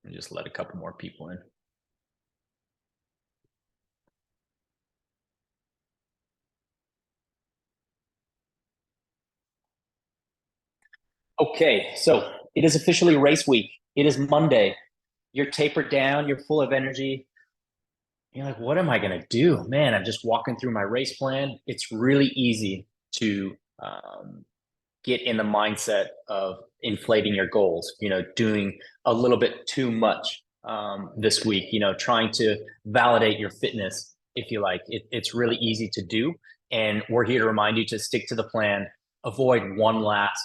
And just let a couple more people in. Okay, so it is officially race week. It is Monday. You're tapered down, you're full of energy. You're like, what am I going to do? Man, I'm just walking through my race plan. It's really easy to get in the mindset of inflating your goals, doing a little bit too much this week, trying to validate your fitness, if you like. It's really easy to do. And we're here to remind you to stick to the plan, avoid one last,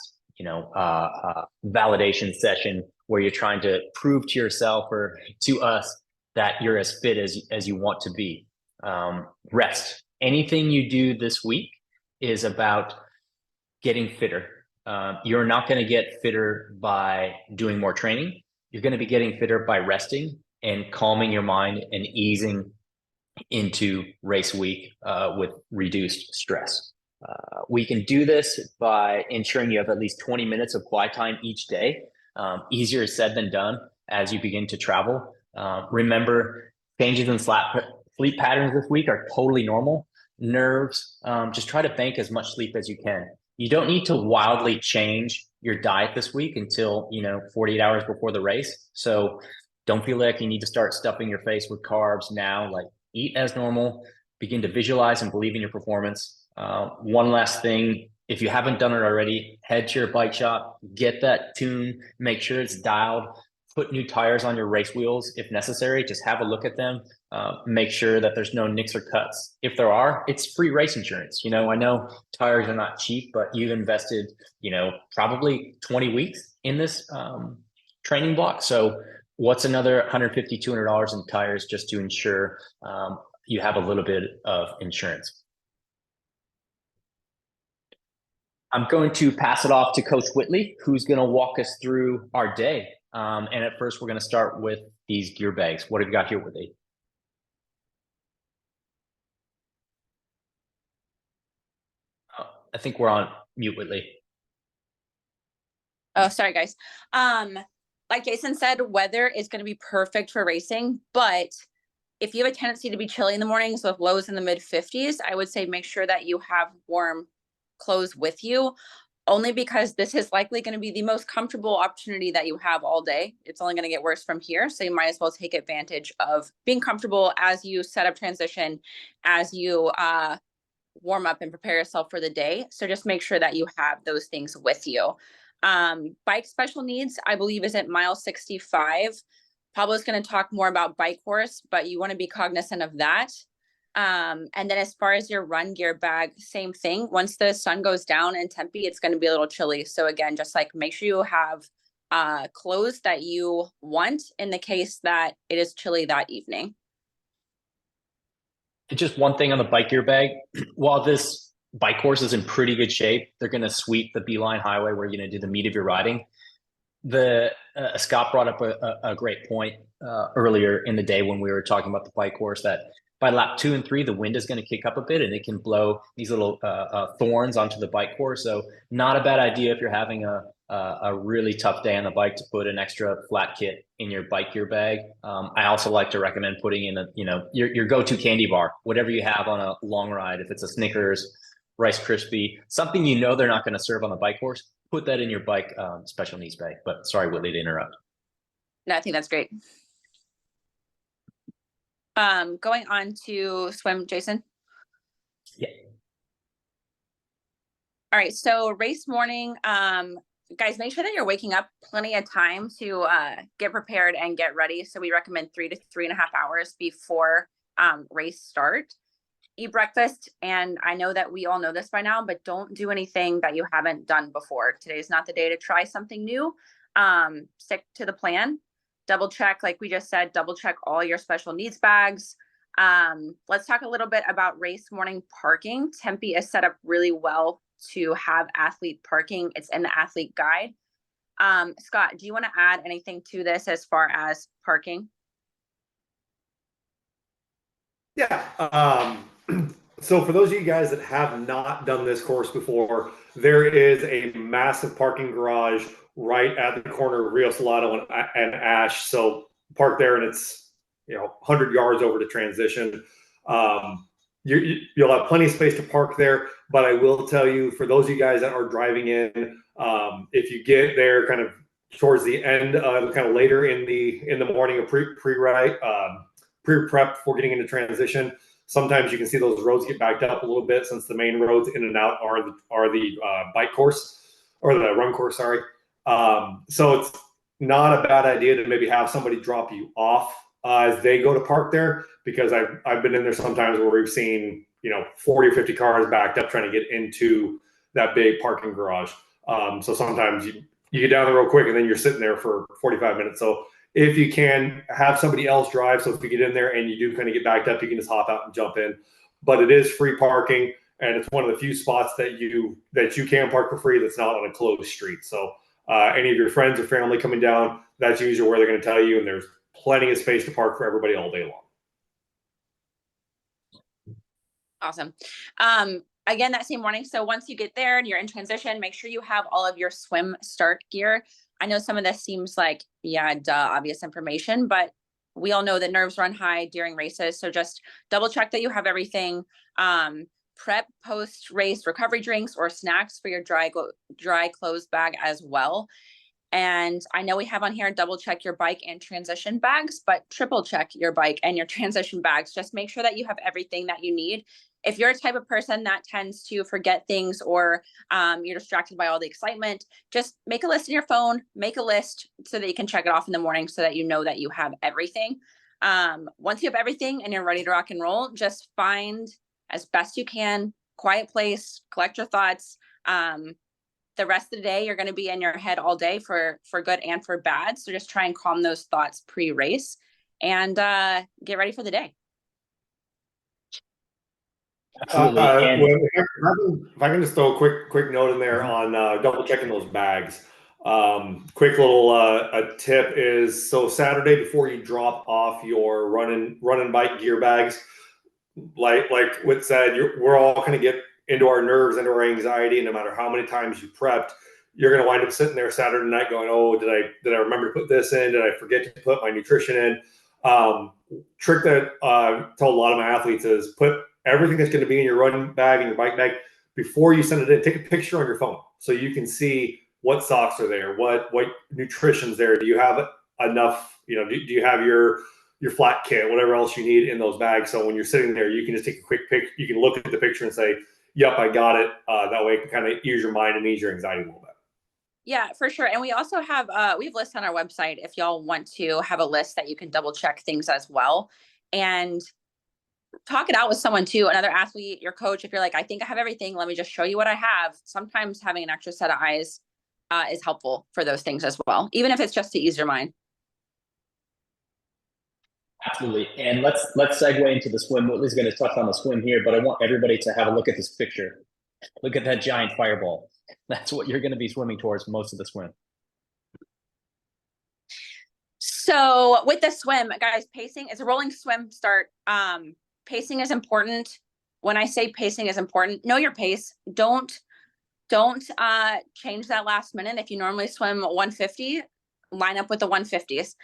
validation session where you're trying to prove to yourself or to us that you're as fit as you want to be. Rest. Anything you do this week is about getting fitter. You're not going to get fitter by doing more training. You're going to be getting fitter by resting and calming your mind and easing into race week with reduced stress. We can do this by ensuring you have at least 20 minutes of quiet time each day. Easier said than done as you begin to travel. Remember, changes in sleep patterns this week are totally normal. Nerves, just try to bank as much sleep as you can. You don't need to wildly change your diet this week until, 48 hours before the race. So don't feel like you need to start stuffing your face with carbs now. Like, eat as normal, begin to visualize and believe in your performance. One last thing, if you haven't done it already, head to your bike shop, get that tune, make sure it's dialed, put new tires on your race wheels if necessary. Just have a look at them. Make sure that there's no nicks or cuts. If there are, it's free race insurance. I know tires are not cheap, but you've invested, probably 20 weeks in this training block. So what's another $150, $200 in tires just to ensure you have a little bit of insurance? I'm going to pass it off to Coach Whitley, who's going to walk us through our day. And at first, we're going to start with these gear bags. What have you got here, Whitley? Oh, I think we're on mute, Whitley. Oh, sorry, guys. Like Jason said, weather is going to be perfect for racing, but if you have a tendency to be chilly in the mornings with lows in the mid 50s, I would say make sure that you have warm clothes with you, only because this is likely going to be the most comfortable opportunity that you have all day. It's only going to get worse from here. So you might as well take advantage of being comfortable as you set up transition, as you warm up and prepare yourself for the day. So just make sure that you have those things with you. Bike special needs, I believe, is at mile 65. Pablo's going to talk more about bike course, but you want to be cognizant of that. And then as far as your run gear bag, same thing. Once the sun goes down in Tempe, it's going to be a little chilly. So again, just like make sure you have clothes that you want in the case that it is chilly that evening. Just one thing on the bike gear bag. While this bike course is in pretty good shape, they're going to sweep the Beeline Highway where you're going to do the meat of your riding. Scott brought up a great point earlier in the day when we were talking about the bike course, that by lap 2 and 3, the wind is going to kick up a bit and it can blow these little thorns onto the bike course. So not a bad idea if you're having a really tough day on the bike to put an extra flat kit in your bike gear bag. I also like to recommend putting in your go-to candy bar, whatever you have on a long ride. If it's a Snickers, Rice Krispie, something they're not going to serve on the bike course, put that in your bike special needs bag. But sorry, Whitley, to interrupt. No, I think that's great. Going on to swim, Jason. Yeah. All right. So race morning, guys, make sure that you're waking up plenty of time to get prepared and get ready. So we recommend 3 to 3.5 hours before race start. Eat breakfast. And I know that we all know this by now, but don't do anything that you haven't done before. Today's not the day to try something new. Stick to the plan. Double check, like we just said, double check all your special needs bags. Let's talk a little bit about race morning parking. Tempe is set up really well to have athlete parking. It's in the athlete guide. Scott, do you want to add anything to this as far as parking? Yeah. So for those of you guys that have not done this course before, there is a massive parking garage right at the corner of Rio Salado and Ash. So park there and it's 100 yards over to transition. You'll have plenty of space to park there, but I will tell you, for those of you guys that are driving in, if you get there kind of towards the end, kind of later in the morning of pre-prep before getting into transition, sometimes you can see those roads get backed up a little bit, since the main roads in and out are the bike course, or the run course, sorry. So it's not a bad idea to maybe have somebody drop you off as they go to park there, because I've been in there sometimes where we've seen 40 or 50 cars backed up trying to get into that big parking garage. So sometimes you get down there real quick and then you're sitting there for 45 minutes. So if you can, have somebody else drive, so if you get in there and you do kind of get backed up, you can just hop out and jump in. But it is free parking, and it's one of the few spots that you can park for free that's not on a closed street. So any of your friends or family coming down, that's usually where they're going to tell you, and there's plenty of space to park for everybody all day long. Awesome. Again, that same morning. So once you get there and you're in transition, make sure you have all of your swim start gear. I know some of this seems like, yeah, duh, obvious information, but we all know that nerves run high during races. So just double check that you have everything. Prep post-race recovery drinks or snacks for your dry clothes bag as well. And I know we have on here, double check your bike and transition bags, but triple check your bike and your transition bags. Just make sure that you have everything that you need. If you're a type of person that tends to forget things, or you're distracted by all the excitement, just make a list in your phone, make a list so that you can check it off in the morning, so that you know that you have everything. Once you have everything and you're ready to rock and roll, just find, as best you can, quiet place, collect your thoughts. The rest of the day, you're going to be in your head all day for good and for bad. So just try and calm those thoughts pre-race and get ready for the day. Absolutely. If I can just throw a quick note in there on double checking those bags. Quick little a tip is, so Saturday before you drop off your run and bike gear bags, like Whit said, we're all going to get into our nerves, into our anxiety, and no matter how many times you prepped, you're going to wind up sitting there Saturday night going, oh, did I remember to put this in? Did I forget to put my nutrition in? Trick that I told a lot of my athletes is, put everything that's going to be in your run bag and your bike bag before you send it in. Take a picture on your phone so you can see what socks are there, what nutrition's there. Do you have enough? Do you have your flat kit, whatever else you need in those bags? So when you're sitting there, you can just take a quick pic. You can look at the picture and say, yep, I got it. That way it can kind of ease your mind and ease your anxiety a little bit. Yeah, for sure. And we also have, we have lists on our website if y'all want to have a list that you can double check things as well. And talk it out with someone too, another athlete, your coach. If you're like, I think I have everything, let me just show you what I have. Sometimes having an extra set of eyes is helpful for those things as well, even if it's just to ease your mind. Absolutely. And let's segue into the swim. Whitley's going to touch on the swim here, but I want everybody to have a look at this picture. Look at that giant fireball. That's what you're going to be swimming towards most of the swim. So with the swim, guys, pacing is a rolling swim start. Pacing is important. When I say pacing is important, know your pace. Don't change that last minute. If you normally swim 150, line up with the 150s.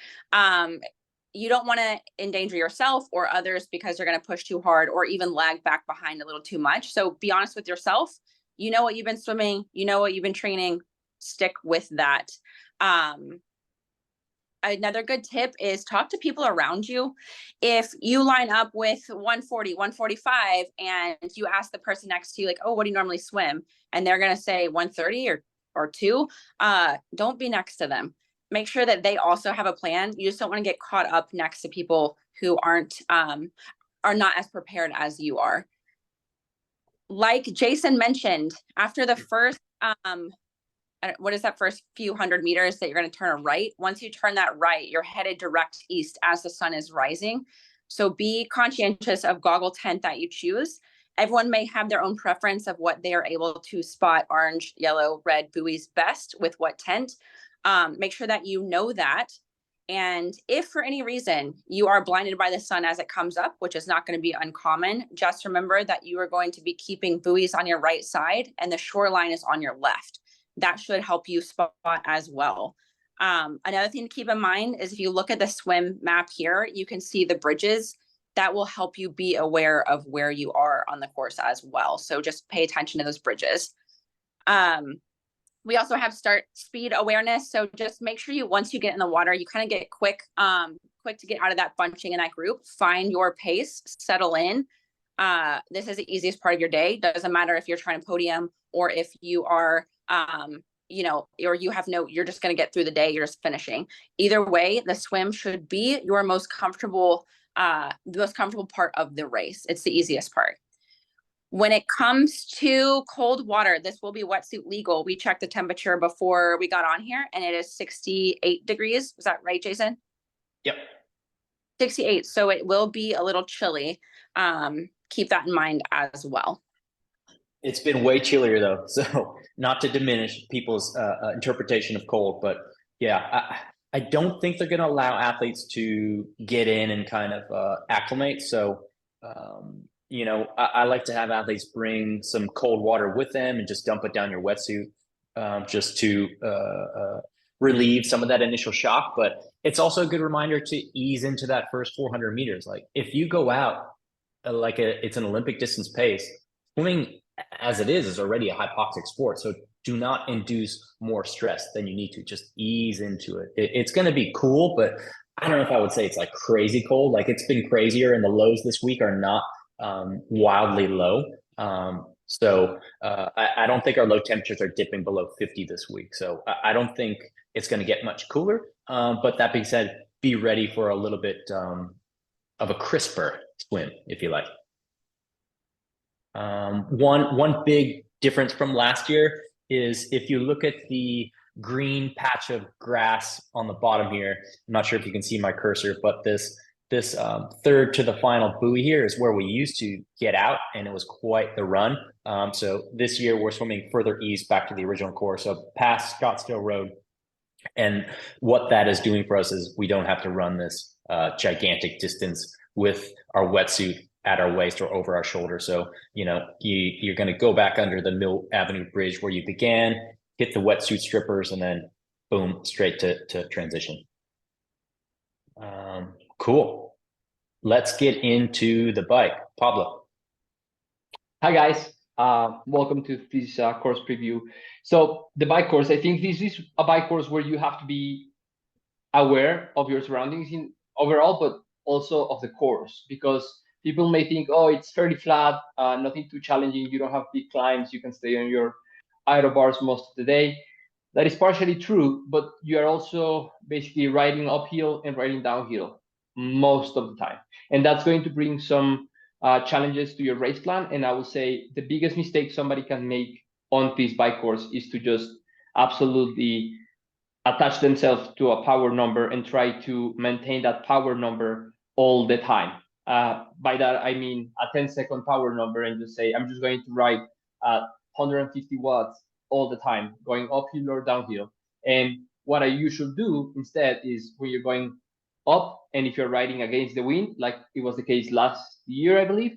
You don't want to endanger yourself or others because you're going to push too hard or even lag back behind a little too much. So be honest with yourself. You know what you've been swimming, you know what you've been training, stick with that. Another good tip is talk to people around you. If you line up with 140, 145, and you ask the person next to you, like, oh, what do you normally swim? And they're going to say 130 or 2, don't be next to them. Make sure that they also have a plan. You just don't want to get caught up next to people who are not as prepared as you are. Like Jason mentioned, after the first, what is that first few 100 meters that you're going to turn a right? Once you turn that right, you're headed direct east as the sun is rising. So be conscientious of goggle tent that you choose. Everyone may have their own preference of what they are able to spot orange, yellow, red buoys best with what tent. Make sure that you know that. And if for any reason you are blinded by the sun as it comes up, which is not going to be uncommon, just remember that you are going to be keeping buoys on your right side and the shoreline is on your left. That should help you spot as well. Another thing to keep in mind is if you look at the swim map here, you can see the bridges. That will help you be aware of where you are on the course as well. So just pay attention to those bridges. We also have start speed awareness. So just make sure once you get in the water, you kind of get quick to get out of that bunching in that group, find your pace, settle in. This is the easiest part of your day. Doesn't matter if you're trying to podium or if you are, or you have you're just going to get through the day. You're just finishing. Either way, the swim should be your most comfortable, the most comfortable part of the race. It's the easiest part. When it comes to cold water, this will be wetsuit legal. We checked the temperature before we got on here and it is 68 degrees. Was that right, Jason? Yep. 68. So it will be a little chilly. Keep that in mind as well. It's been way chillier though. So not to diminish people's interpretation of cold, but yeah, I don't think they're going to allow athletes to get in and kind of acclimate. So, I like to have athletes bring some cold water with them and just dump it down your wetsuit just to relieve some of that initial shock. But it's also a good reminder to ease into that first 400 meters. Like if you go out it's an Olympic distance pace, swimming as it is already a hypoxic sport. So do not induce more stress than you need to. Just ease into it. It's going to be cool, but I don't know if I would say it's like crazy cold. Like it's been crazier and the lows this week are not wildly low. So I don't think our low temperatures are dipping below 50 this week. So I don't think it's going to get much cooler. But that being said, be ready for a little bit of a crisper swim, if you like. One big difference from last year is if you look at the green patch of grass on the bottom here, I'm not sure if you can see my cursor, but this third to the final buoy here is where we used to get out, and it was quite the run. So this year we're swimming further east back to the original course, so past Scottsdale Road. And what that is doing for us is we don't have to run this gigantic distance with our wetsuit at our waist or over our shoulder. So, you're going to go back under the Mill Avenue Bridge where you began, hit the wetsuit strippers, and then boom, straight to transition. Cool. Let's get into the bike. Pablo. Hi, guys. Welcome to this course preview. So the bike course, I think this is a bike course where you have to be aware of your surroundings in overall, but also of the course, because people may think, oh, it's fairly flat, nothing too challenging. You don't have big climbs. You can stay on your aero bars most of the day. That is partially true, but you are also basically riding uphill and riding downhill most of the time. And that's going to bring some challenges to your race plan. And I will say the biggest mistake somebody can make on this bike course is to just absolutely attach themselves to a power number and try to maintain that power number all the time. By that, I mean a 10-second power number and just say, I'm just going to ride at 150 watts all the time, going uphill or downhill. And what I usually do instead is when you're going up, and if you're riding against the wind, like it was the case last year, I believe,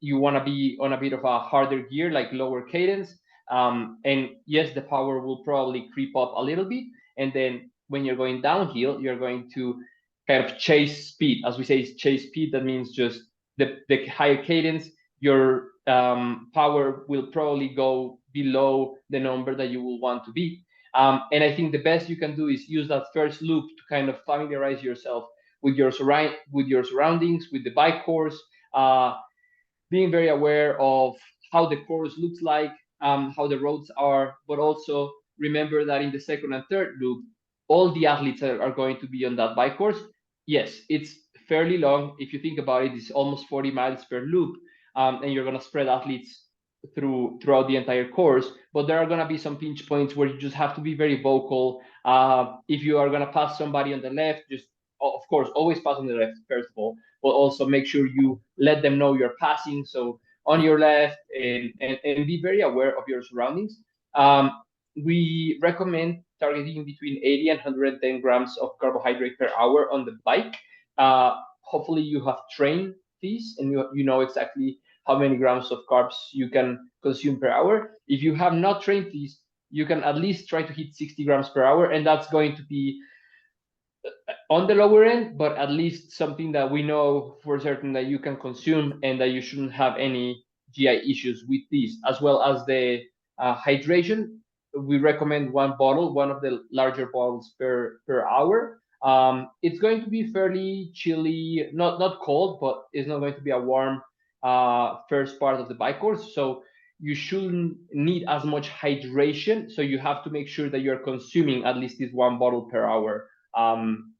you want to be on a bit of a harder gear, like lower cadence. And yes, the power will probably creep up a little bit. And then when you're going downhill, you're going to kind of chase speed. As we say, chase speed, that means just the higher cadence, your power will probably go below the number that you will want to be. And I think the best you can do is use that first loop to kind of familiarize yourself with your surroundings, with the bike course, being very aware of how the course looks like, how the roads are, but also remember that in the second and third loop, all the athletes are going to be on that bike course. Yes, it's fairly long. If you think about it, it's almost 40 miles per loop, and you're going to spread athletes throughout the entire course, but there are going to be some pinch points where you just have to be very vocal. If you are going to pass somebody on the left, just of course always pass on the left first of all, but also make sure you let them know you're passing, so on your left, and be very aware of your surroundings. We recommend targeting between 80 and 110 grams of carbohydrate per hour on the bike. Hopefully you have trained this and you know exactly how many grams of carbs you can consume per hour. If you have not trained these, you can at least try to hit 60 grams per hour, and that's going to be on the lower end, but at least something that we know for certain that you can consume and that you shouldn't have any GI issues with this. As well as the hydration, we recommend one bottle, one of the larger bottles per hour. It's going to be fairly chilly, not cold, but it's not going to be a warm first part of the bike course. So you shouldn't need as much hydration. So you have to make sure that you're consuming at least this one bottle per hour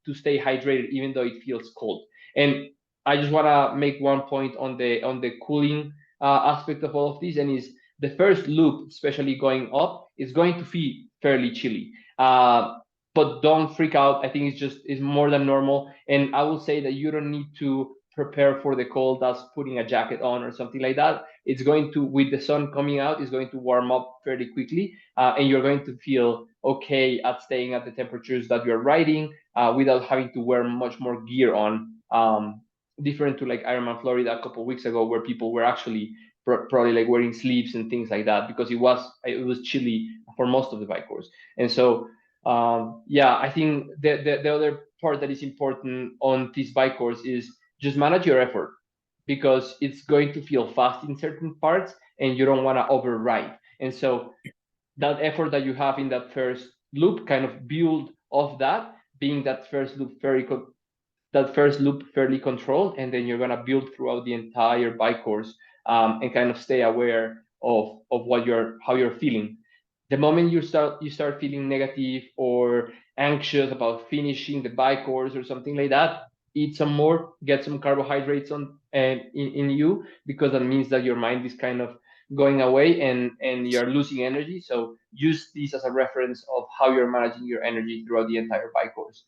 to stay hydrated, even though it feels cold. And I just want to make one point on the cooling aspect of all of this, and is the first loop, especially going up, is going to feel fairly chilly. But don't freak out. I think it's more than normal. And I will say that you don't need to prepare for the cold as putting a jacket on or something like that. It's going to, with the sun coming out, it's going to warm up fairly quickly, and you're going to feel okay at staying at the temperatures that you're riding without having to wear much more gear on. Different to like Ironman Florida a couple of weeks ago, where people were actually probably like wearing sleeves and things like that, because it was chilly for most of the bike course. And so yeah, I think the other part that is important on this bike course is just manage your effort, because it's going to feel fast in certain parts and you don't want to override. And so that effort that you have in that first loop, kind of build off that, being that first loop fairly controlled, and then you're going to build throughout the entire bike course, and kind of stay aware of how you're feeling. The moment you start feeling negative or anxious about finishing the bike course or something like that, eat some more, get some carbohydrates on in you, because that means that your mind is kind of going away and you're losing energy. So use this as a reference of how you're managing your energy throughout the entire bike course.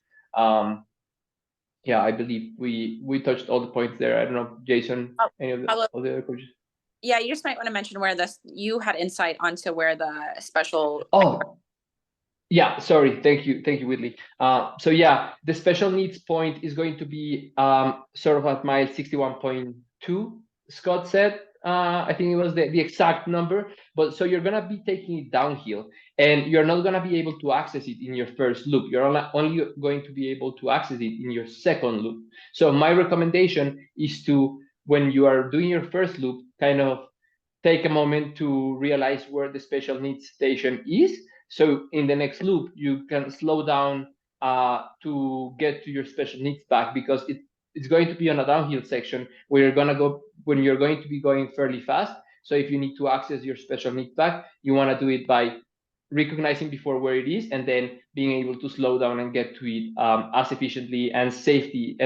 Yeah, I believe we touched all the points there. I don't know, Jason, any of the other coaches? Yeah, you just might want to mention where you had insight onto where the special. Oh, yeah, sorry. Thank you, Whitley. So yeah, the special needs point is going to be sort of at mile 61.2, Scott said. I think it was the exact number, but so you're gonna be taking it downhill, and you're not gonna be able to access it in your first loop. You're only going to be able to access it in your second loop. So my recommendation is to, when you are doing your first loop, kind of take a moment to realize where the special needs station is. So in the next loop, you can slow down to get to your special needs back, because it's going to be on a downhill section where you're going to be going fairly fast. So if you need to access your special needs back, you want to do it by recognizing before where it is, and then being able to slow down and get to it as efficiently and safely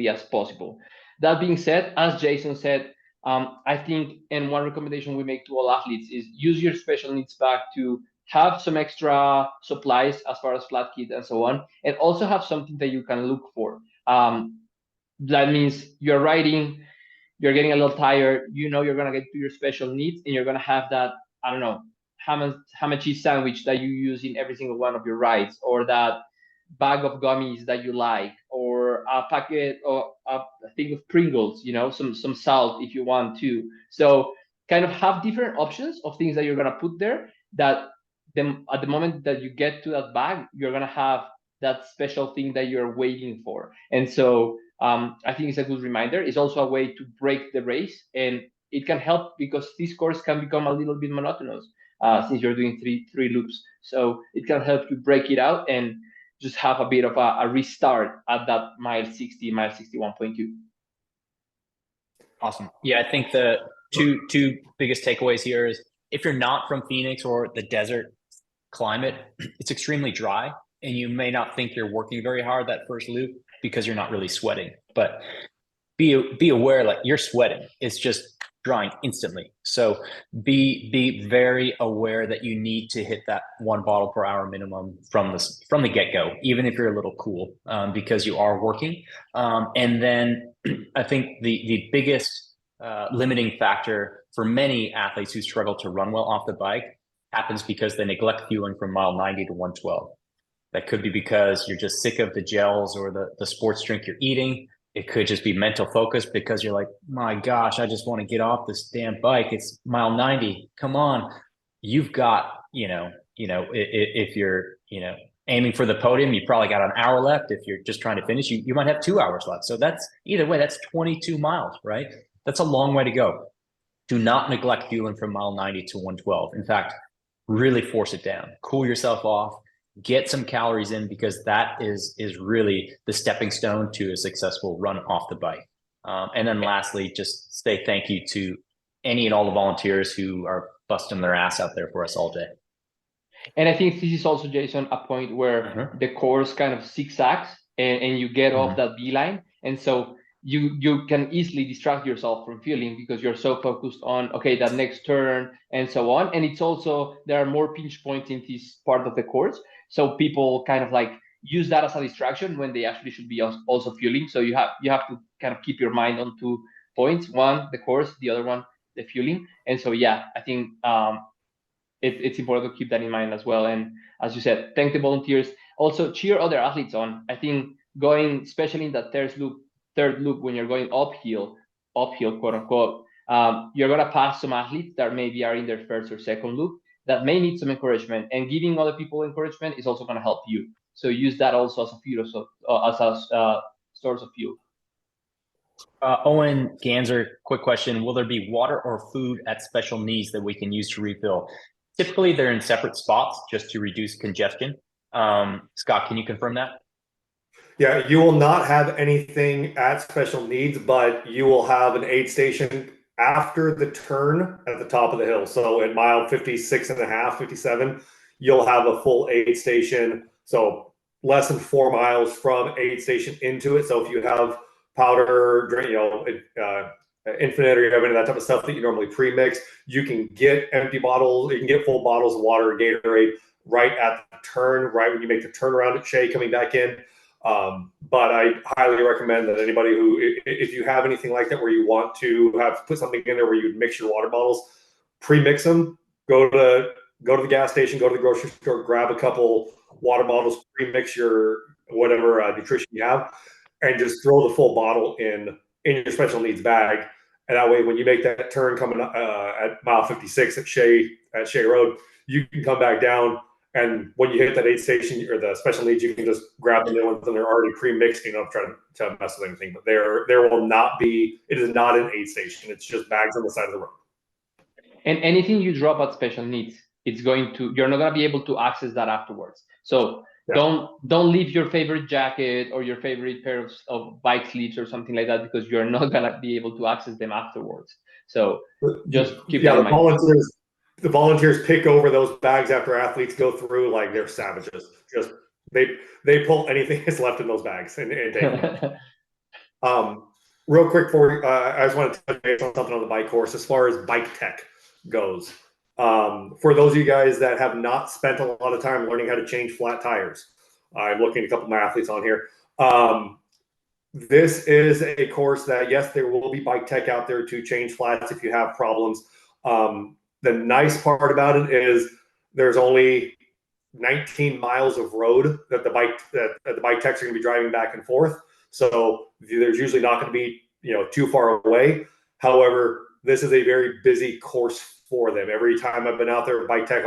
as possible. That being said, as Jason said, I think, and one recommendation we make to all athletes is use your special needs bag to have some extra supplies as far as flat kit and so on, and also have something that you can look for. That means you're riding, you're getting a little tired, you're going to get to your special needs, and you're going to have that, I don't know, ham and cheese sandwich that you use in every single one of your rides, or that bag of gummies that you like, or a packet or a thing of Pringles, some salt if you want to. So kind of have different options of things that you're going to put there, that then at the moment that you get to that bag, you're going to have that special thing that you're waiting for. And so I think it's a good reminder. It's also a way to break the race, and it can help because this course can become a little bit monotonous since you're doing three loops. So it can help you break it out and just have a bit of a restart at that mile 61.2. Awesome. Yeah, I think the two biggest takeaways here is, if you're not from Phoenix or the desert climate, it's extremely dry, and you may not think you're working very hard that first loop because you're not really sweating. But be aware, like, you're sweating. It's just drying instantly. So be very aware that you need to hit that 1 bottle per hour minimum from the get-go, even if you're a little cool, because you are working. And then I think the biggest limiting factor for many athletes who struggle to run well off the bike happens because they neglect fueling from mile 90 to 112. That could be because you're just sick of the gels or the sports drink you're eating. It could just be mental focus because you're like, my gosh, I just want to get off this damn bike. It's mile 90. Come on. You've got, if you're, aiming for the podium, you probably got an hour left. If you're just trying to finish, you might have 2 hours left. So that's either way, that's 22 miles, right? That's a long way to go. Do not neglect fueling from mile 90 to 112. In fact, really force it down, cool yourself off, get some calories in, because that is really the stepping stone to a successful run off the bike. And then lastly, just say thank you to any and all the volunteers who are busting their ass out there for us all day. And I think this is also, Jason, a point where the course kind of zigzags and you get off that beeline. And so you can easily distract yourself from fueling because you're so focused on, okay, that next turn and so on. And it's also, there are more pinch points in this part of the course. So people kind of like use that as a distraction when they actually should be also fueling. So you have to kind of keep your mind on 2 points. One, the course, the other one, the fueling. And so, yeah, I think it's important to keep that in mind as well. And as you said, thank the volunteers. Also cheer other athletes on. I think going, especially in that third loop when you're going uphill, quote unquote, you're going to pass some athletes that maybe are in their first or second loop that may need some encouragement, and giving other people encouragement is also going to help you. So use that also as a fuel, as a source of fuel. Owen Ganser, quick question. Will there be water or food at special needs that we can use to refill? Typically, they're in separate spots just to reduce congestion. Scott, can you confirm that? Yeah, you will not have anything at special needs, but you will have an aid station after the turn at the top of the hill. So at mile 56 and a half, 57, you'll have a full aid station. So less than 4 miles from aid station into it. So if you have powder, Infinite, or you have any of that type of stuff that you normally pre-mix, you can get empty bottles, you can get full bottles of water or Gatorade right at the turn, right when you make the turnaround at Shea coming back in. But I highly recommend that anybody who, if you have anything like that where you want to put something in there where you mix your water bottles, pre-mix them, go to the gas station, go to the grocery store, grab a couple water bottles, pre-mix your whatever nutrition you have, and just throw the full bottle in your special needs bag. And that way, when you make that turn coming at mile 56 at Shea Road, you can come back down. And when you hit that aid station or the special needs, you can just grab the new ones, and they're already pre-mixed. You don't try to mess with anything. But there will not be. It is not an aid station. It's just bags on the side of the road. And anything you drop at special needs, you're not gonna be able to access that afterwards. So don't leave your favorite jacket or your favorite pair of bike sleeves or something like that, because you're not gonna be able to access them afterwards. So just keep that in mind. The volunteers pick over those bags after athletes go through like they're savages. Just they pull anything that's left in those bags and take them. Real quick, I just want to touch base on something on the bike course as far as bike tech goes. For those of you guys that have not spent a lot of time learning how to change flat tires, I'm looking at a couple of my athletes on here. This is a course that, yes, there will be bike tech out there to change flats if you have problems. The nice part about it is there's only 19 miles of road that the bike techs are going to be driving back and forth. So there's usually not going to be too far away. However, this is a very busy course for them. Every time I've been out there, bike tech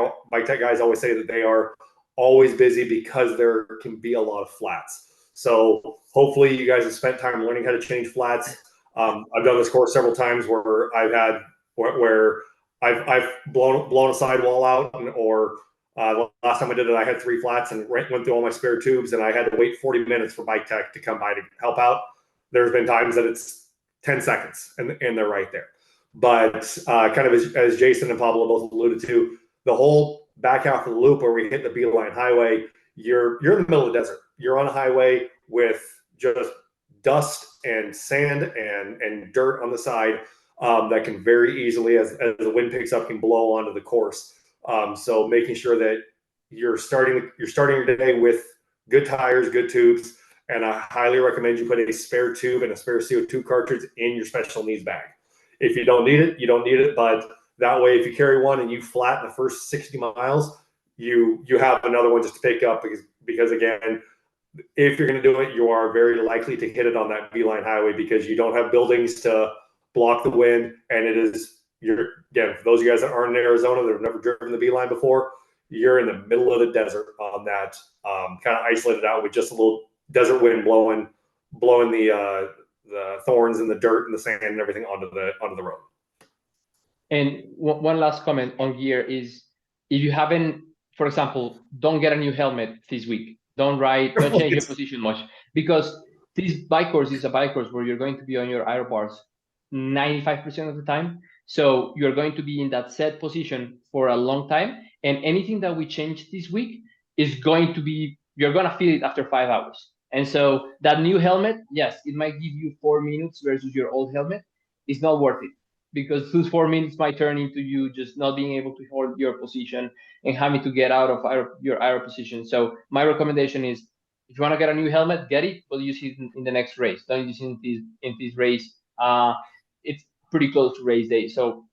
guys always say that they are always busy because there can be a lot of flats. So hopefully you guys have spent time learning how to change flats. I've done this course several times where I've blown a sidewall out, or last time I did it, I had 3 flats and went through all my spare tubes, and I had to wait 40 minutes for bike tech to come by to help out. There's been times that it's 10 seconds and they're right there. But kind of as Jason and Pablo both alluded to, the whole back half of the loop where we hit the Beeline Highway, you're in the middle of the desert. You're on a highway with just dust and sand and dirt on the side that can very easily, as the wind picks up, can blow onto the course. So making sure that you're starting your day with good tires, good tubes, and I highly recommend you put a spare tube and a spare CO2 cartridge in your special needs bag. If you don't need it, you don't need it. But that way, if you carry one and you flat in the first 60 miles, you have another one just to pick up, because again, if you're going to do it, you are very likely to hit it on that Beeline Highway because you don't have buildings to block the wind, and again, for those of you guys that aren't in Arizona that have never driven the Beeline before, you're in the middle of the desert on that, kind of isolated out with just a little desert wind blowing the thorns and the dirt and the sand and everything onto the road. And one last comment on gear is, if you haven't, for example, don't get a new helmet this week. Don't change your position much, because this bike course is a bike course where you're going to be on your aero bars 95% of the time. So you're going to be in that set position for a long time. And anything that we change this week is going to be, you're going to feel it after 5 hours. And so that new helmet, yes, it might give you 4 minutes versus your old helmet. It's not worth it, because those 4 minutes might turn into you just not being able to hold your position and having to get out of your aero position. So my recommendation is, if you want to get a new helmet, get it, but use it in the next race. Don't use it in this race. It's pretty close to race day. So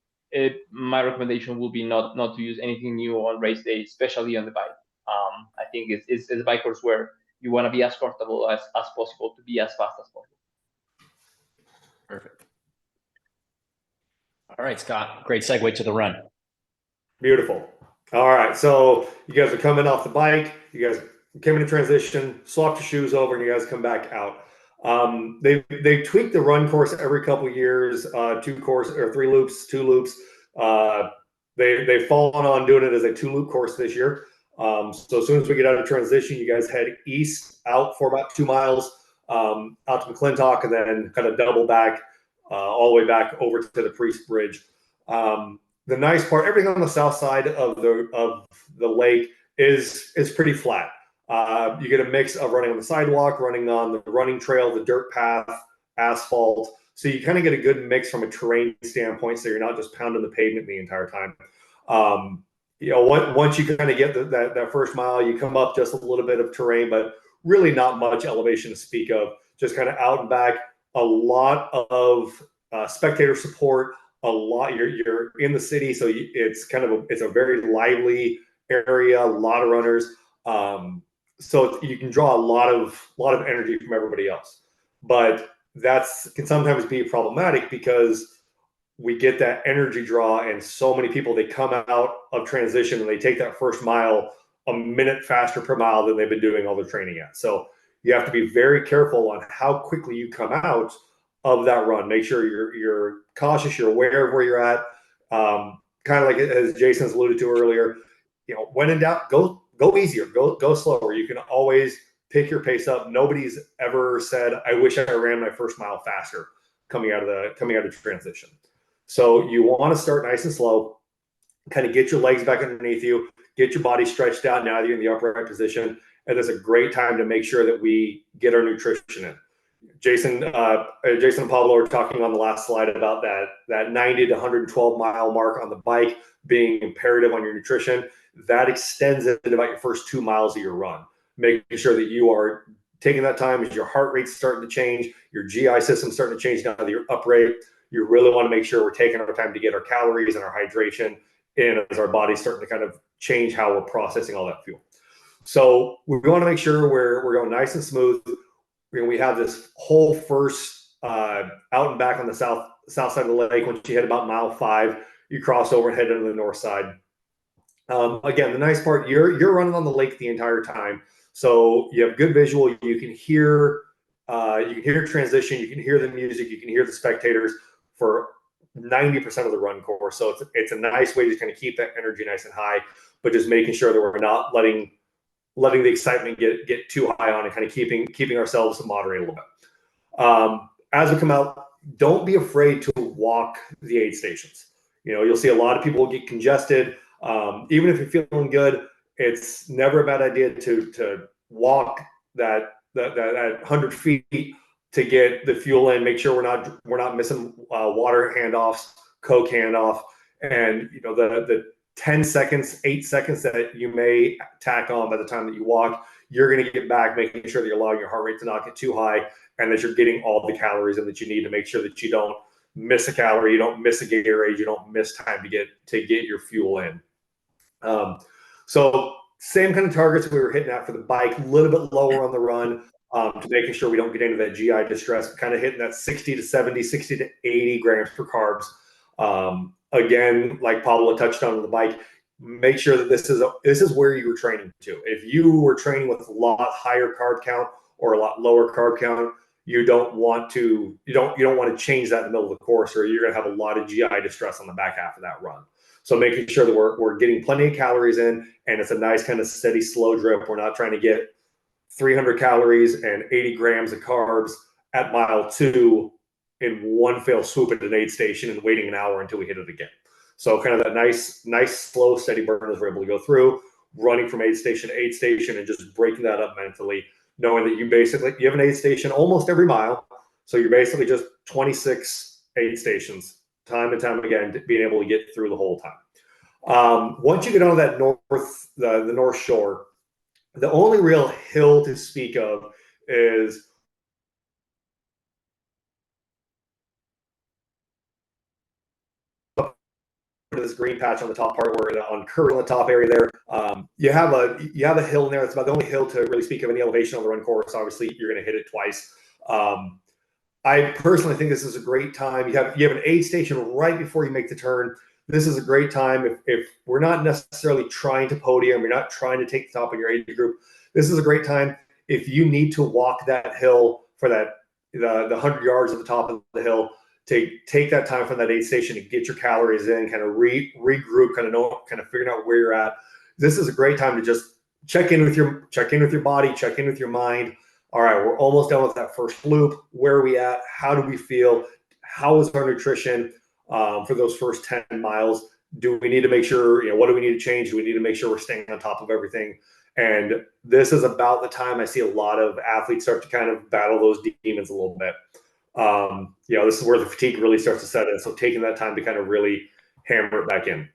my recommendation will be not to use anything new on race day, especially on the bike. I think it's a bike course where you want to be as comfortable as possible to be as fast as possible. Perfect. All right, Scott, great segue to the run. Beautiful. All right, so you guys are coming off the bike. You guys came into transition, swapped your shoes over, and you guys come back out. They tweak the run course every couple of years, 2 course or 3 loops, 2 loops. They've fallen on doing it as a 2-loop course this year. So as soon as we get out of transition, you guys head east out for about 2 miles, out to McClintock, and then kind of double back all the way back over to the Priest Bridge. The nice part, everything on the south side of the lake is pretty flat. You get a mix of running on the sidewalk, running on the running trail, the dirt path, asphalt. So you kind of get a good mix from a terrain standpoint, so you're not just pounding the pavement the entire time. Once you kind of get that first mile, you come up just a little bit of terrain, but really not much elevation to speak of. Just kind of out and back. A lot of spectator support. A lot. You're in the city, so it's a very lively area. A lot of runners. So you can draw a lot of energy from everybody else, but can sometimes be problematic because we get that energy draw, and so many people, they come out of transition and they take that first mile a minute faster per mile than they've been doing all their training at. So you have to be very careful on how quickly you come out of that run. Make sure you're cautious, you're aware of where you're at. Kind of like as Jason's alluded to earlier, when in doubt, go easier, go slower. You can always pick your pace up. Nobody's ever said, I wish I ran my first mile faster coming out of transition. So you want to start nice and slow, kind of get your legs back underneath you, get your body stretched out now that you're in the upright position. And there's a great time to make sure that we get our nutrition in. Jason and Pablo were talking on the last slide about that 90 to 112 mile mark on the bike being imperative on your nutrition. That extends into about your first 2 miles of your run, making sure that you are taking that time as your heart rate's starting to change, your GI system's starting to change now that you're upright. You really want to make sure we're taking our time to get our calories and our hydration in as our body's starting to kind of change how we're processing all that fuel. So we want to make sure we're going nice and smooth. We have this whole first out and back on the south side of the lake. Once you hit about mile 5, you cross over and head into the north side. Again, the nice part, you're running on the lake the entire time, so you have good visual. You can hear transition, you can hear the music, you can hear the spectators for 90% of the run course. So it's a nice way to kind of keep that energy nice and high, but just making sure that we're not letting the excitement get too high on, and kind of keeping ourselves moderate a little bit. As we come out, don't be afraid to walk the aid stations. You'll see a lot of people get congested. Even if you're feeling good, it's never a bad idea to walk that 100 feet to get the fuel in. Make sure we're not missing water handoffs, Coke handoff, and the 10 seconds, 8 seconds that you may tack on by the time that you walk, you're going to get back, making sure that you're allowing your heart rate to not get too high, and that you're getting all the calories in that you need to make sure that you don't miss a calorie, you don't miss a Gatorade, you don't miss time to get your fuel in. So same kind of targets we were hitting at for the bike, a little bit lower on the run, to making sure we don't get into that GI distress, kind of hitting that 60 to 70, 60 to 80 grams per carbs. Again, like Pablo touched on the bike, make sure that this is where you were training to. If you were training with a lot higher carb count or a lot lower carb count, you don't want to change that in the middle of the course, or you're going to have a lot of GI distress on the back half of that run. So making sure that we're getting plenty of calories in, and it's a nice kind of steady, slow drip. We're not trying to get 300 calories and 80 grams of carbs at mile 2 in one fell swoop at an aid station and waiting an hour until we hit it again. So kind of that nice, slow, steady burn as we're able to go through, running from aid station to aid station and just breaking that up mentally, knowing that you have an aid station almost every mile. So you're basically just 26 aid stations, time and time again, being able to get through the whole time. Once you get on that the North Shore, the only real hill to speak of is this green patch on the top part where on curve on the top area there, you have a hill in there. It's about the only hill to really speak of any elevation on the run course. Obviously, you're going to hit it twice. I personally think this is a great time. You have an aid station right before you make the turn. This is a great time if we're not necessarily trying to podium, you're not trying to take the top of your age group. This is a great time if you need to walk that hill for the 100 yards at the top of the hill. Take that time from that aid station to get your calories in, kind of regroup, kind of figuring out where you're at. This is a great time to just check in with your body, check in with your mind. All right, we're almost done with that first loop. Where are we at? How do we feel? How is our nutrition for those first 10 miles? Do we need to make sure, what do we need to change? Do we need to make sure we're staying on top of everything? And this is about the time I see a lot of athletes start to kind of battle those demons a little bit. This is where the fatigue really starts to set in. So taking that time to kind of really hammer it back in.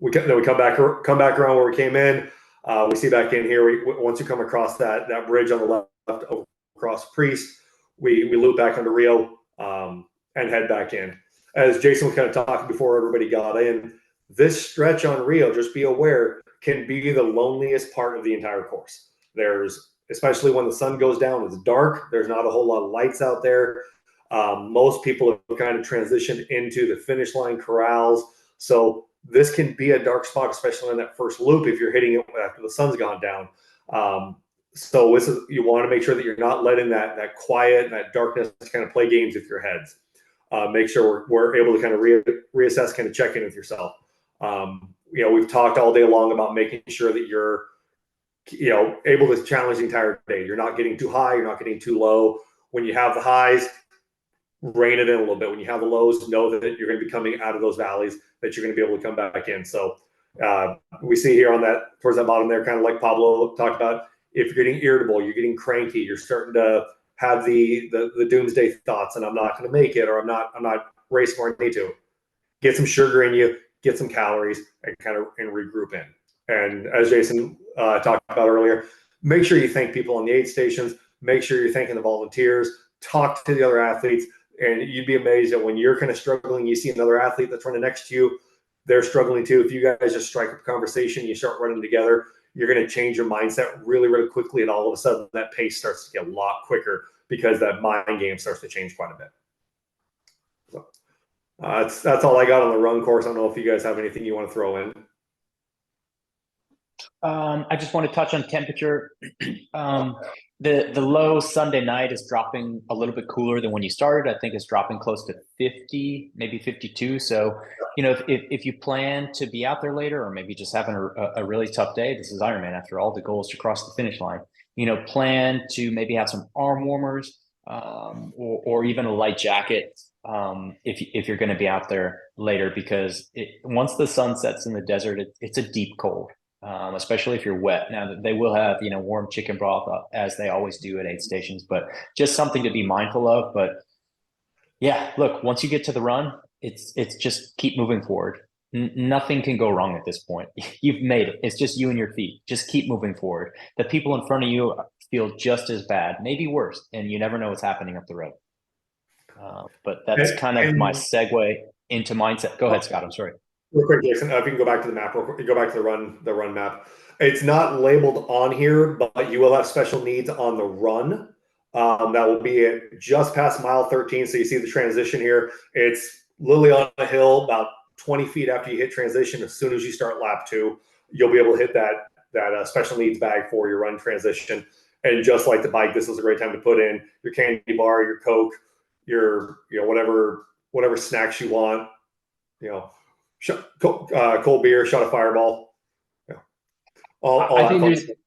We come back around where we came in. We see back in here. Once you come across that bridge on the left across Priest, we loop back onto Rio and head back in. As Jason was kind of talking before everybody got in, this stretch on Rio, just be aware, can be the loneliest part of the entire course. Especially when the sun goes down, it's dark. There's not a whole lot of lights out there. Most people have kind of transitioned into the finish line corrals. So this can be a dark spot, especially in that first loop if you're hitting it after the sun's gone down. So you want to make sure that you're not letting that quiet, that darkness kind of play games with your heads. Make sure we're able to kind of reassess, kind of check in with yourself. We've talked all day long about making sure that you're able to challenge the entire day. You're not getting too high. You're not getting too low. When you have the highs, rein it in a little bit. When you have the lows, know that you're going to be coming out of those valleys, that you're going to be able to come back in. So we see here towards that bottom there, kind of like Pablo talked about, if you're getting irritable, you're getting cranky, you're starting to have the doomsday thoughts, and I'm not going to make it, or I'm not racing where I need to. Get some sugar in you, get some calories, and regroup in. And as Jason talked about earlier, make sure you thank people on the aid stations. Make sure you're thanking the volunteers. Talk to the other athletes, and you'd be amazed that when you're kind of struggling, you see another athlete that's running next to you, they're struggling too. If you guys just strike up a conversation, you start running together, you're going to change your mindset really, really quickly, and all of a sudden that pace starts to get a lot quicker because that mind game starts to change quite a bit. So that's all I got on the run course. I don't know if you guys have anything you want to throw in. I just want to touch on temperature. The low Sunday night is dropping a little bit cooler than when you started. I think it's dropping close to 50, maybe 52. So, if you plan to be out there later, or maybe just having a really tough day, this is Ironman after all, the goal is to cross the finish line. Plan to maybe have some arm warmers, or even a light jacket, if you're going to be out there later, because once the sun sets in the desert, it's a deep cold. Especially if you're wet. Now, they will have, warm chicken broth, as they always do at aid stations, but just something to be mindful of. But yeah, look, once you get to the run, it's just keep moving forward. Nothing can go wrong at this point. You've made it. It's just you and your feet. Just keep moving forward. The people in front of you feel just as bad, maybe worse, and you never know what's happening up the road. But that's kind of my segue into mindset. Go ahead, Scott. I'm sorry. Real quick, Jason, if you can go back to the map, go back to the run map. It's not labeled on here, but you will have special needs on the run. That will be at just past mile 13. So you see the transition here. It's literally on a hill about 20 feet after you hit transition, as soon as you start lap 2, you'll be able to hit that special needs bag for your run transition. And just like the bike, this is a great time to put in your candy bar, your Coke, your whatever snacks you want, cold beer, shot of Fireball. All I that think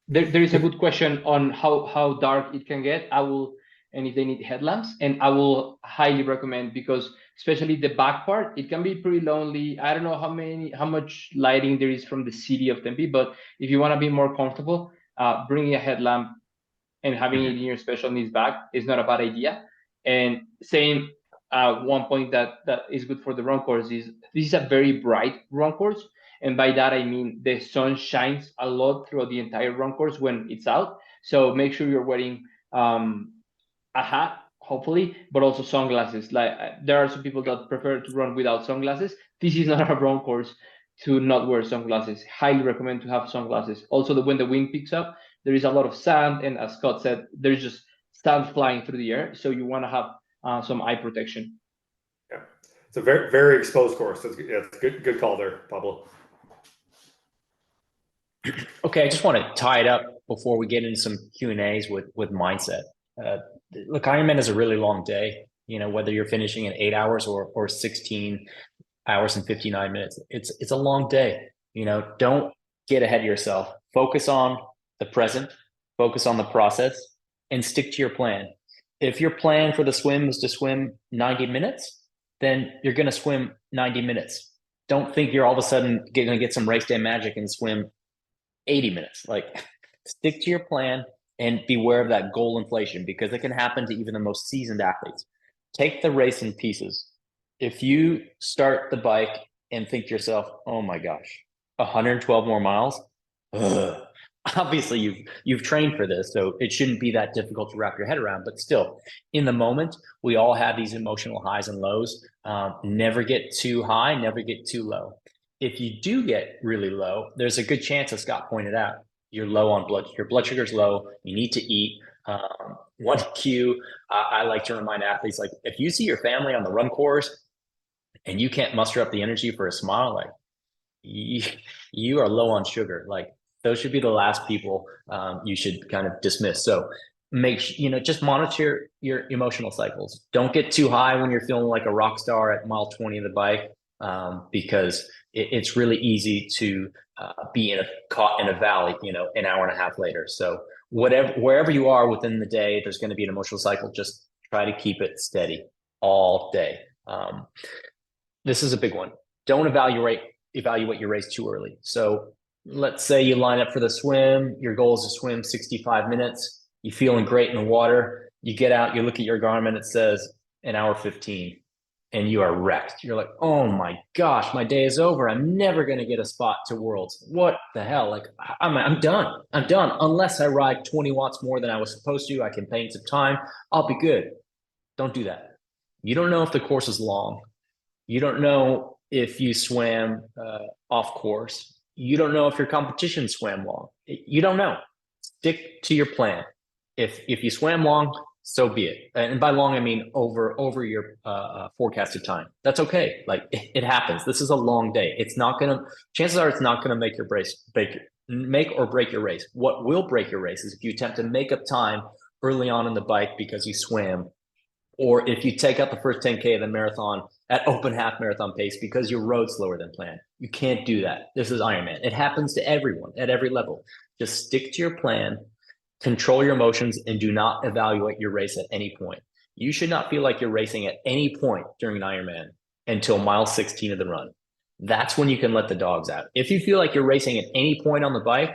there is a good question on how dark it can get. And if they need headlamps, and I will highly recommend, because especially the back part, it can be pretty lonely. I don't know how much lighting there is from the city of Tempe, but if you want to be more comfortable, bringing a headlamp and having it in your special needs bag is not a bad idea. And same, one point that is good for the run course is this is a very bright run course. And by that, I mean the sun shines a lot throughout the entire run course when it's out. So make sure you're wearing a hat, hopefully, but also sunglasses. Like there are some people that prefer to run without sunglasses. This is not a run course to not wear sunglasses. Highly recommend to have sunglasses. Also, when the wind picks up, there is a lot of sand, and as Scott said, there's just sand flying through the air. So you want to have some eye protection. Yeah, it's a very, very exposed course. It's good call there, Pablo. Okay, I just want to tie it up before we get into some Q&As with mindset. Look, Ironman is a really long day. Whether you're finishing in 8 hours or 16 hours and 59 minutes, it's a long day. Don't get ahead of yourself. Focus on the present, focus on the process, and stick to your plan. If your plan for the swim is to swim 90 minutes, then you're going to swim 90 minutes. Don't think you're all of a sudden going to get some race day magic and swim 80 minutes. Like, stick to your plan and beware of that goal inflation, because it can happen to even the most seasoned athletes. Take the race in pieces. If you start the bike and think to yourself, oh my gosh, 112 more miles, obviously you've trained for this, so it shouldn't be that difficult to wrap your head around. But still, in the moment, we all have these emotional highs and lows. Never get too high, never get too low. If you do get really low, there's a good chance, as Scott pointed out, you're low on your blood sugar's low, you need to eat. One cue I like to remind athletes, like, if you see your family on the run course and you can't muster up the energy for a smile, like, you are low on sugar. Like, those should be the last people you should kind of dismiss. So just monitor your emotional cycles. Don't get too high when you're feeling like a rock star at mile 20 of the bike, because it's really easy to be caught in a valley, an hour and a half later. So wherever you are within the day, there's going to be an emotional cycle. Just try to keep it steady all day. This is a big one. Don't evaluate your race too early. So let's say you line up for the swim. Your goal is to swim 65 minutes. You're feeling great in the water. You get out, you look at your Garmin, it says an hour 15. And you are wrecked. You're like, oh my gosh, my day is over. I'm never going to get a spot to Worlds. What the hell? Like, I'm done. I'm done. Unless I ride 20 watts more than I was supposed to, I can paint some time. I'll be good. Don't do that. You don't know if the course is long. You don't know if you swam off course. You don't know if your competition swam long. You don't know. Stick to your plan. If you swam long, so be it. And by long, I mean over your forecasted time. That's okay. Like, it happens. This is a long day. Chances are it's not gonna make or break your race. What will break your race is if you attempt to make up time early on in the bike because you swam, or if you take out the first 10K of the marathon at open half marathon pace because you rode slower than planned. You can't do that. This is Ironman. It happens to everyone at every level. Just stick to your plan. Control your emotions, and do not evaluate your race at any point. You should not feel like you're racing at any point during an Ironman until mile 16 of the run. That's when you can let the dogs out. If you feel like you're racing at any point on the bike,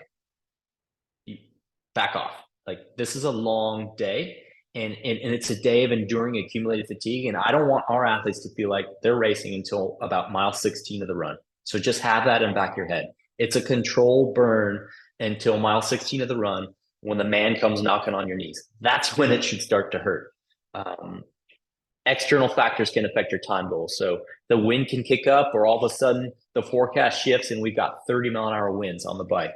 back off. Like, this is a long day, and it's a day of enduring accumulated fatigue. And I don't want our athletes to feel like they're racing until about mile 16 of the run. So just have that in the back of your head. It's a controlled burn until mile 16 of the run. When the man comes knocking on your knees, that's when it should start to hurt. External factors can affect your time goals. So the wind can kick up, or all of a sudden the forecast shifts and we've got 30-mile-an-hour winds on the bike.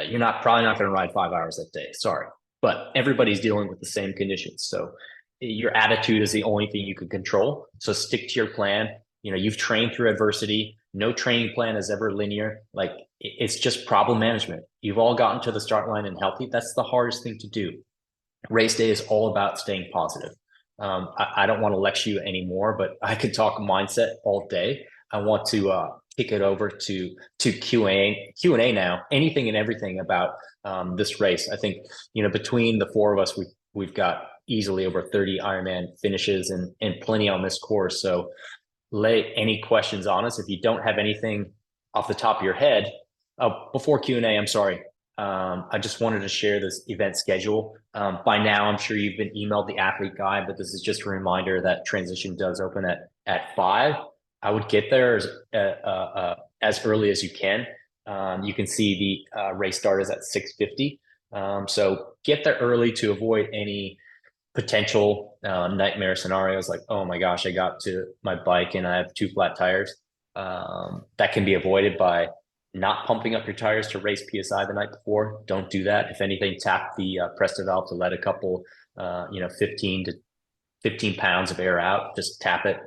You're probably not going to ride 5 hours that day. Sorry. But everybody's dealing with the same conditions. So your attitude is the only thing you can control. So stick to your plan. you've trained through adversity. No training plan is ever linear. Like it's just problem management. You've all gotten to the start line and healthy. That's the hardest thing to do. Race day is all about staying positive. I don't want to lecture you anymore, but I could talk mindset all day. I want to kick it over to Q&A now. Anything and everything about this race. I think between the four of us, we've got easily over 30 Ironman finishes and plenty on this course. So lay any questions on us. If you don't have anything off the top of your head, before Q&A, I'm sorry. I just wanted to share this event schedule. By now, I'm sure you've been emailed the athlete guide, but this is just a reminder that transition does open at 5. I would get there as early as you can. You can see the race start is at 6:50. So get there early to avoid any potential nightmare scenarios like, oh my gosh, I got to my bike and I have 2 flat tires. That can be avoided by not pumping up your tires to race PSI the night before. Don't do that. If anything, tap the Presto valve to let a couple, 15 to 15 pounds of air out. Just tap it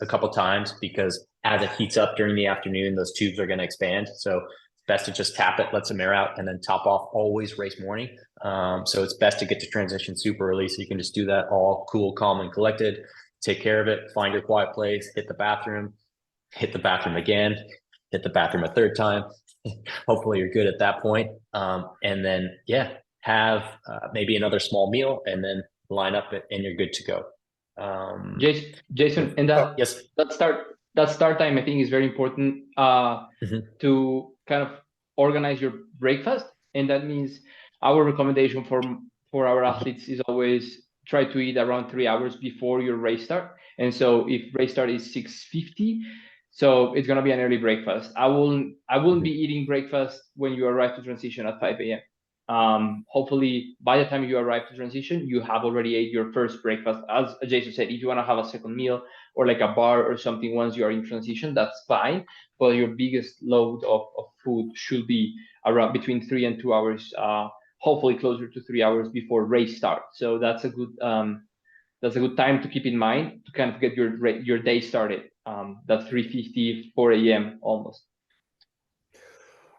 a couple times, because as it heats up during the afternoon, those tubes are going to expand. So it's best to just tap it, let some air out, and then top off always race morning. So it's best to get to transition super early, so you can just do that all cool, calm, and collected. Take care of it. Find your quiet place. Hit the bathroom again. Hit the bathroom a 3rd time. Hopefully you're good at that point. And then, have maybe another small meal, and then line up it, and you're good to go. Jason, and yes, that start time, I think, is very important to kind of organize your breakfast. And that means our recommendation for our athletes is always try to eat around 3 hours before your race start. And so if race start is 6:50, so it's going to be an early breakfast. I wouldn't be eating breakfast when you arrive to transition at 5 a.m. Hopefully by the time you arrive to transition, you have already ate your first breakfast. As Jason said, if you want to have a second meal or like a bar or something once you are in transition, that's fine. But your biggest load of food should be around between 3 and 2 hours, hopefully closer to 3 hours before race start. So that's a good time to keep in mind to kind of get your day started. That's 3:50, 4 a.m. almost.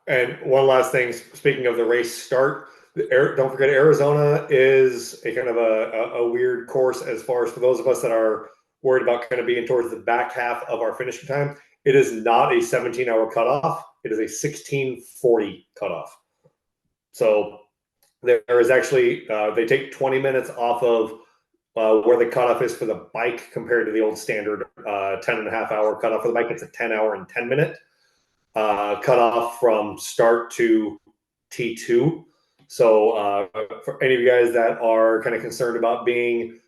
And one last thing, speaking of the race start, don't forget Arizona is a kind of a weird course as far as for those of us that are worried about kind of being towards the back half of our finishing time. It is not a 17-hour cutoff. It is a 16:40 cutoff. So there is actually, they take 20 minutes off of where the cutoff is for the bike compared to the old standard 10.5-hour cutoff for the bike. It's a 10-hour and 10-minute cutoff from start to T2. So for any of you guys that are kind of concerned about being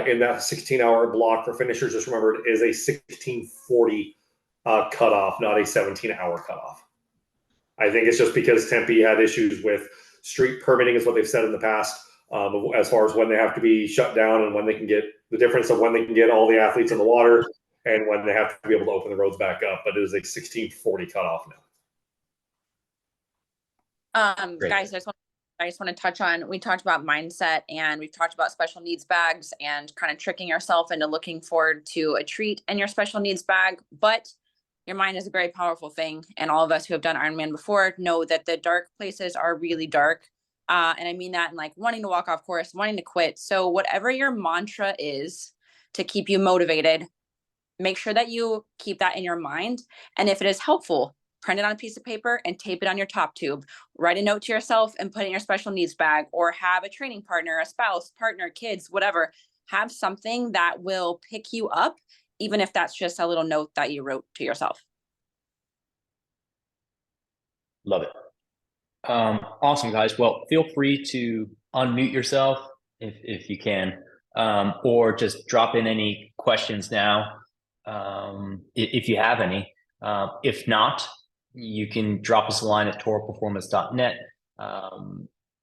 in that 16-hour block for finishers, just remember it is a 16:40 cutoff, not a 17-hour cutoff. I think it's just because Tempe had issues with street permitting, is what they've said in the past, as far as when they have to be shut down and when they can get the difference of when they can get all the athletes in the water and when they have to be able to open the roads back up. But it is a 16:40 cutoff now. Guys, I just want to touch on, we talked about mindset and we've talked about special needs bags and kind of tricking yourself into looking forward to a treat in your special needs bag. But your mind is a very powerful thing. And all of us who have done Ironman before know that the dark places are really dark. And I mean that in like wanting to walk off course, wanting to quit. So whatever your mantra is to keep you motivated, make sure that you keep that in your mind. And if it is helpful, print it on a piece of paper and tape it on your top tube. Write a note to yourself and put it in your special needs bag, or have a training partner, a spouse, partner, kids, whatever. Have something that will pick you up, even if that's just a little note that you wrote to yourself. Love it. Awesome, guys. Well, feel free to unmute yourself if you can, or just drop in any questions now if you have any. If not, you can drop us a line at toroperformance.net.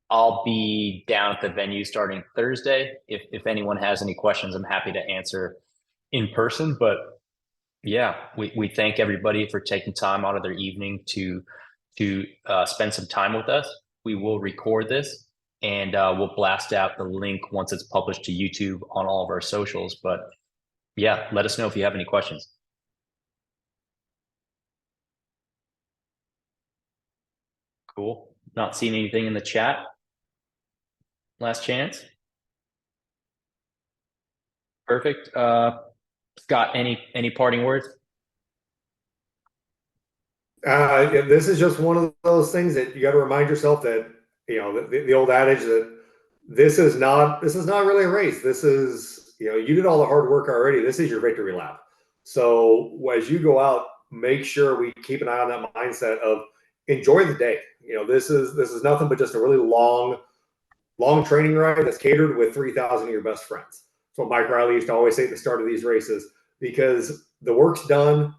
I'll be down at the venue starting Thursday. If anyone has any questions, I'm happy to answer in person. But yeah, we thank everybody for taking time out of their evening to spend some time with us. We will record this and we'll blast out the link once it's published to YouTube on all of our socials. But yeah, let us know if you have any questions. Cool. Not seeing anything in the chat. Last chance. Perfect. Scott, any parting words? Yeah, this is just one of those things that you got to remind yourself that, you know, the old adage that this is not really a race. This is, you know, you did all the hard work already. This is your victory lap. So as you go out, make sure we keep an eye on that mindset of enjoy the day. You know, this is nothing but just a really long training ride that's catered with 3,000 of your best friends. That's what Mike Riley used to always say at the start of these races, because the work's done,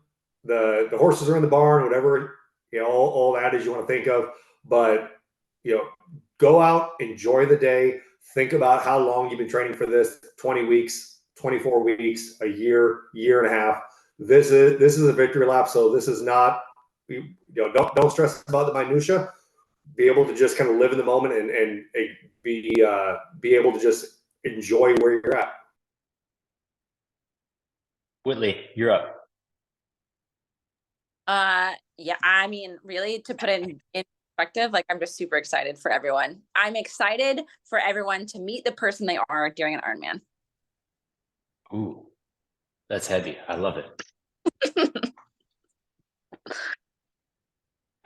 the horses are in the barn, whatever, you know, all that is you want to think of. But, you know, go out, enjoy the day, think about how long you've been training for this, 20 weeks, 24 weeks, a year, year and a half. This is a victory lap. So this is not, you know, don't stress about the minutia. Be able to just kind of live in the moment and be able to just enjoy where you're at. Whitley, you're up. Yeah, I mean, really, to put it in perspective, like, I'm just super excited for everyone. I'm excited for everyone to meet the person they are during an Ironman. Ooh, that's heavy. I love it.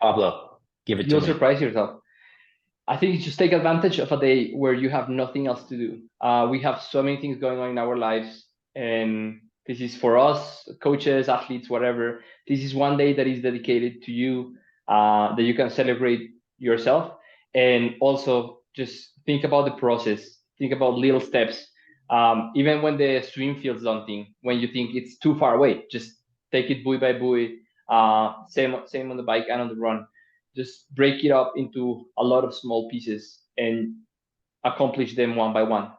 Pablo, give it to me. You'll surprise yourself. I think you just take advantage of a day where you have nothing else to do. We have so many things going on in our lives, and this is for us, coaches, athletes, whatever. This is one day that is dedicated to you, that you can celebrate yourself, and also just think about the process. Think about little steps. Even when the swim feels daunting, when you think it's too far away, just take it buoy by buoy. Same on the bike and on the run. Just break it up into a lot of small pieces and accomplish them one by one.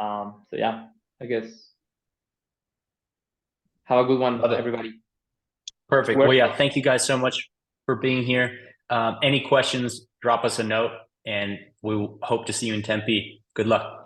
So yeah, I guess. Have a good one, everybody. Perfect. Well, yeah, thank you guys so much for being here. Any questions, drop us a note, and we hope to see you in Tempe. Good luck.